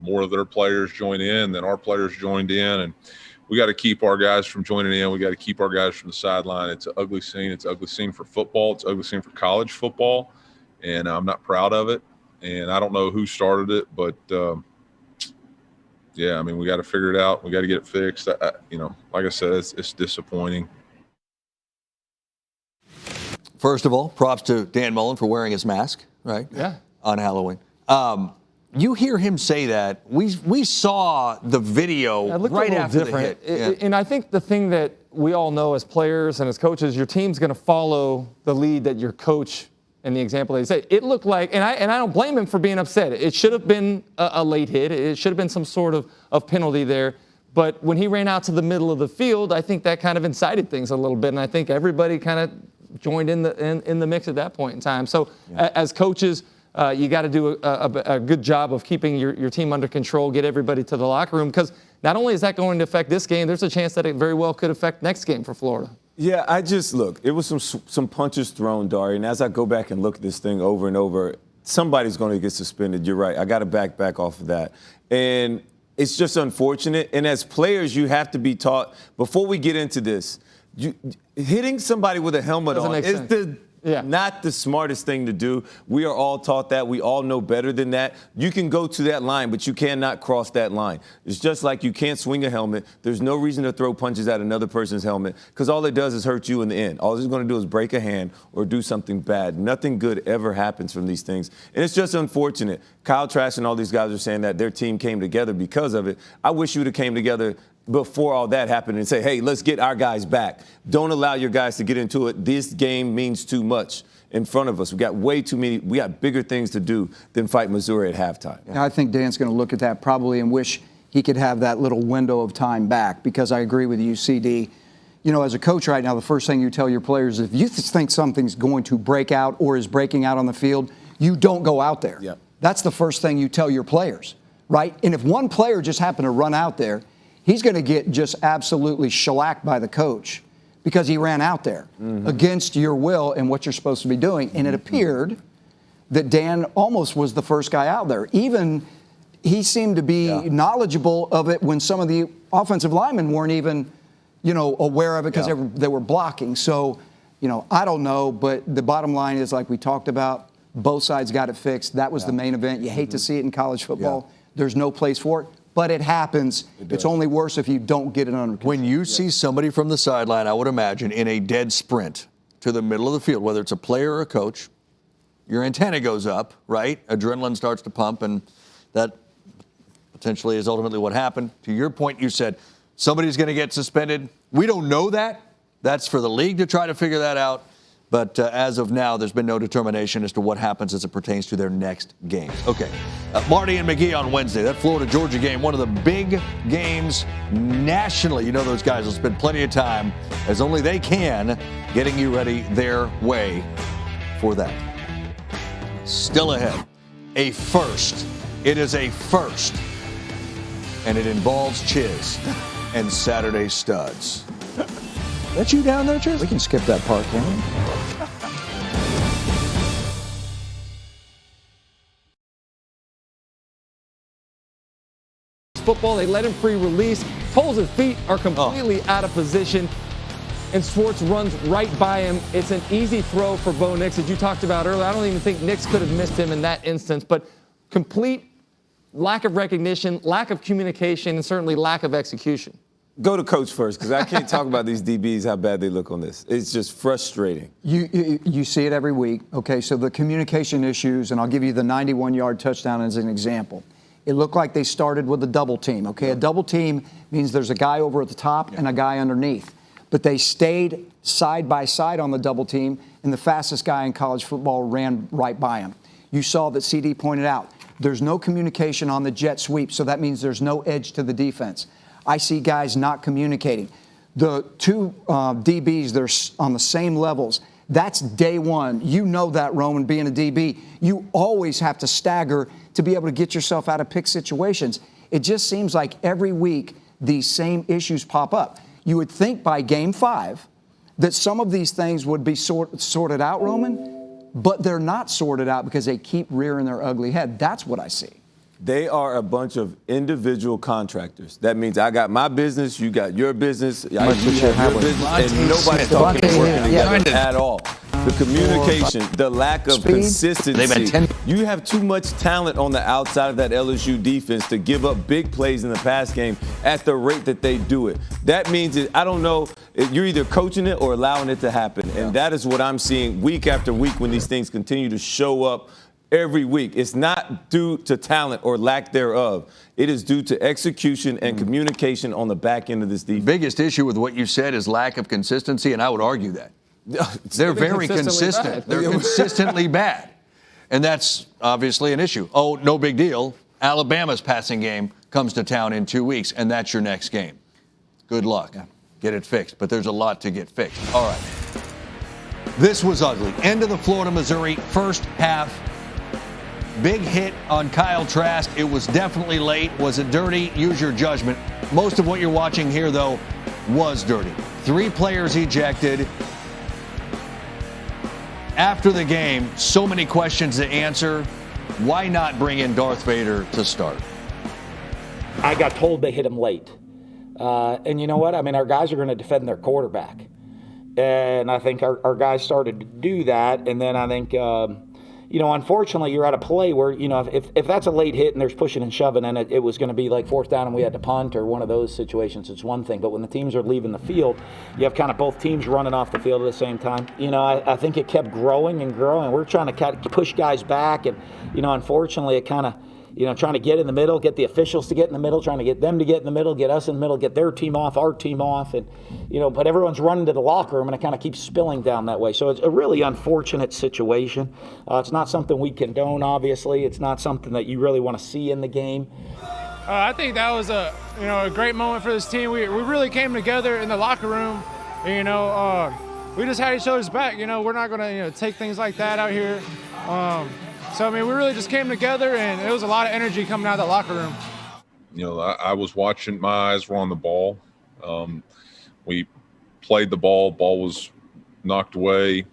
more of their players join in than our players joined in. And we got to keep our guys from joining in. We got to keep our guys from the sideline. It's an ugly scene. It's an ugly scene for football. It's an ugly scene for college football. And I'm not proud of it. And I don't know who started it, but yeah, I mean, we got to figure it out. We got to get it fixed. Like I said, it's disappointing. First of all, props to Dan Mullen for wearing his mask, right? Yeah. On Halloween. You hear him say that. We saw the video right after different. the hit. And I think the thing that we all know as players and as coaches, your team's going to follow the lead that your coach and the example that he said. It looked like, and I don't blame him for being upset. It should have been a late hit. It should have been some sort of penalty there. But when he ran out to the middle of the field, I think that kind of incited things a little bit. And I think everybody kind of joined in the mix at that point in time. So as coaches, you got to do a good job of keeping your team under control, get everybody to the locker room, because not only is that going to affect this game, there's a chance that it very well could affect next game for Florida. Yeah, it was some punches thrown, Dari, and as I go back and look at this thing over and over, somebody's going to get suspended. You're right. I got to back off of that. And it's just unfortunate. And as players, you have to be taught, before we get into this, hitting somebody with a helmet on is not the smartest thing to do. We are all taught that. We all know better than that. You can go to that line, but you cannot cross that line. It's just like you can't swing a helmet. There's no reason to throw punches at another person's helmet, because all it does is hurt you in the end. All it's going to do is break a hand or do something bad. Nothing good ever happens from these things. And it's just unfortunate. Kyle Trask and all these guys are saying that their team came together because of it. I wish you would have came together before all that happened and say, hey, let's get our guys back. Don't allow your guys to get into it. This game means too much in front of us. We got way too many. We got bigger things to do than fight Missouri at halftime. I think Dan's going to look at that probably and wish he could have that little window of time back, because I agree with you, CD. You know, as a coach right now, the first thing you tell your players is if you think something's going to break out or is breaking out on the field, you don't go out there. Yep. That's the first thing you tell your players, right? And if one player just happened to run out there, he's going to get just absolutely shellacked by the coach because he ran out there against your will and what you're supposed to be doing. And it appeared that Dan almost was the first guy out there. Even he seemed to be knowledgeable of it when some of the offensive linemen weren't even, aware of it because they were blocking. So, I don't know, but the bottom line is, like we talked about, both sides got it fixed. That was the main event. You hate to see it in college football. There's no place for it. But it happens. It's only worse if you don't get it under control. When you see somebody from the sideline, I would imagine, in a dead sprint to the middle of the field, whether it's a player or a coach, your antenna goes up, right? Adrenaline starts to pump, and that potentially is ultimately what happened. To your point, you said somebody's going to get suspended. We don't know that. That's for the league to try to figure that out. But as of now, there's been no determination as to what happens as it pertains to their next games. Okay, Marty and McGee on Wednesday. That Florida-Georgia game, one of the big games nationally. You know those guys will spend plenty of time, as only they can, getting you ready their way for that. Still ahead, a first. It is a first. And it involves Chiz and Saturday Studs. That you down there, Chiz? We can skip that part, can't we? Football, they let him free release. Poles' feet are completely out of position, and Schwartz runs right by him. It's an easy throw for Bo Nix, as you talked about earlier. I don't even think Nix could have missed him in that instance, but complete lack of recognition, lack of communication, and certainly lack of execution. Go to coach first, because I can't talk about these DBs, how bad they look on this. It's just frustrating. You see it every week. Okay, so the communication issues, and I'll give you the 91-yard touchdown as an example. It looked like they started with a double team. Okay, a double team means there's a guy over at the top and a guy underneath. But they stayed side by side on the double team, and the fastest guy in college football ran right by him. You saw that CD pointed out, there's no communication on the jet sweep, so that means there's no edge to the defense. I see guys not communicating. The two DBs, they're on the same levels. That's day one. You know that, Roman, being a DB. You always have to stagger to be able to get yourself out of pick situations. It just seems like every week these same issues pop up. You would think by game 5 that some of these things would be sorted out, Roman, but they're not sorted out because they keep rearing their ugly head. That's what I see. They are a bunch of individual contractors. That means I got my business, you got your business, you have your business, and nobody's talking and working together at all. The communication, the lack of consistency. You have too much talent on the outside of that LSU defense to give up big plays in the pass game at the rate that they do it. That means I don't know, you're either coaching it or allowing it to happen. And that is what I'm seeing week after week when these things continue to show up every week. It's not due to talent or lack thereof. It is due to execution and communication on the back end of this defense. Biggest issue with what you said is lack of consistency, and I would argue that. They're very consistent. They're consistently bad. And that's obviously an issue. Oh, no big deal. Alabama's passing game comes to town in 2 weeks, and that's your next game. Good luck. Get it fixed. But there's a lot to get fixed. All right. This was ugly. End of the Florida-Missouri first half. Big hit on Kyle Trask. It was definitely late. Was it dirty? Use your judgment. Most of what you're watching here, though, was dirty. 3 players ejected. After the game, so many questions to answer. Why not bring in Darth Vader to start? I got told they hit him late. And you know what? I mean, our guys are going to defend their quarterback. And I think our guys started to do that. And then I think, unfortunately, you're at a play where, if that's a late hit and there's pushing and shoving and it was going to be like 4th down and we had to punt or one of those situations, it's one thing. But when the teams are leaving the field, you have kind of both teams running off the field at the same time. I think it kept growing and growing. We're trying to push guys back. And, unfortunately, it kind of, trying to get in the middle, get the officials to get in the middle, trying to get them to get in the middle, get us in the middle, get their team off, our team off. And, but everyone's running to the locker room and it kind of keeps spilling down that way. So it's a really unfortunate situation. It's not something we condone, obviously. It's not something that you really want to see in the game. I think that was a great moment for this team. We really came together in the locker room. We just had each other's back. We're not going to take things like that out here. So, we really just came together, and it was a lot of energy coming out of the locker room. I was watching, my eyes were on the ball. We played the ball. Ball was knocked away.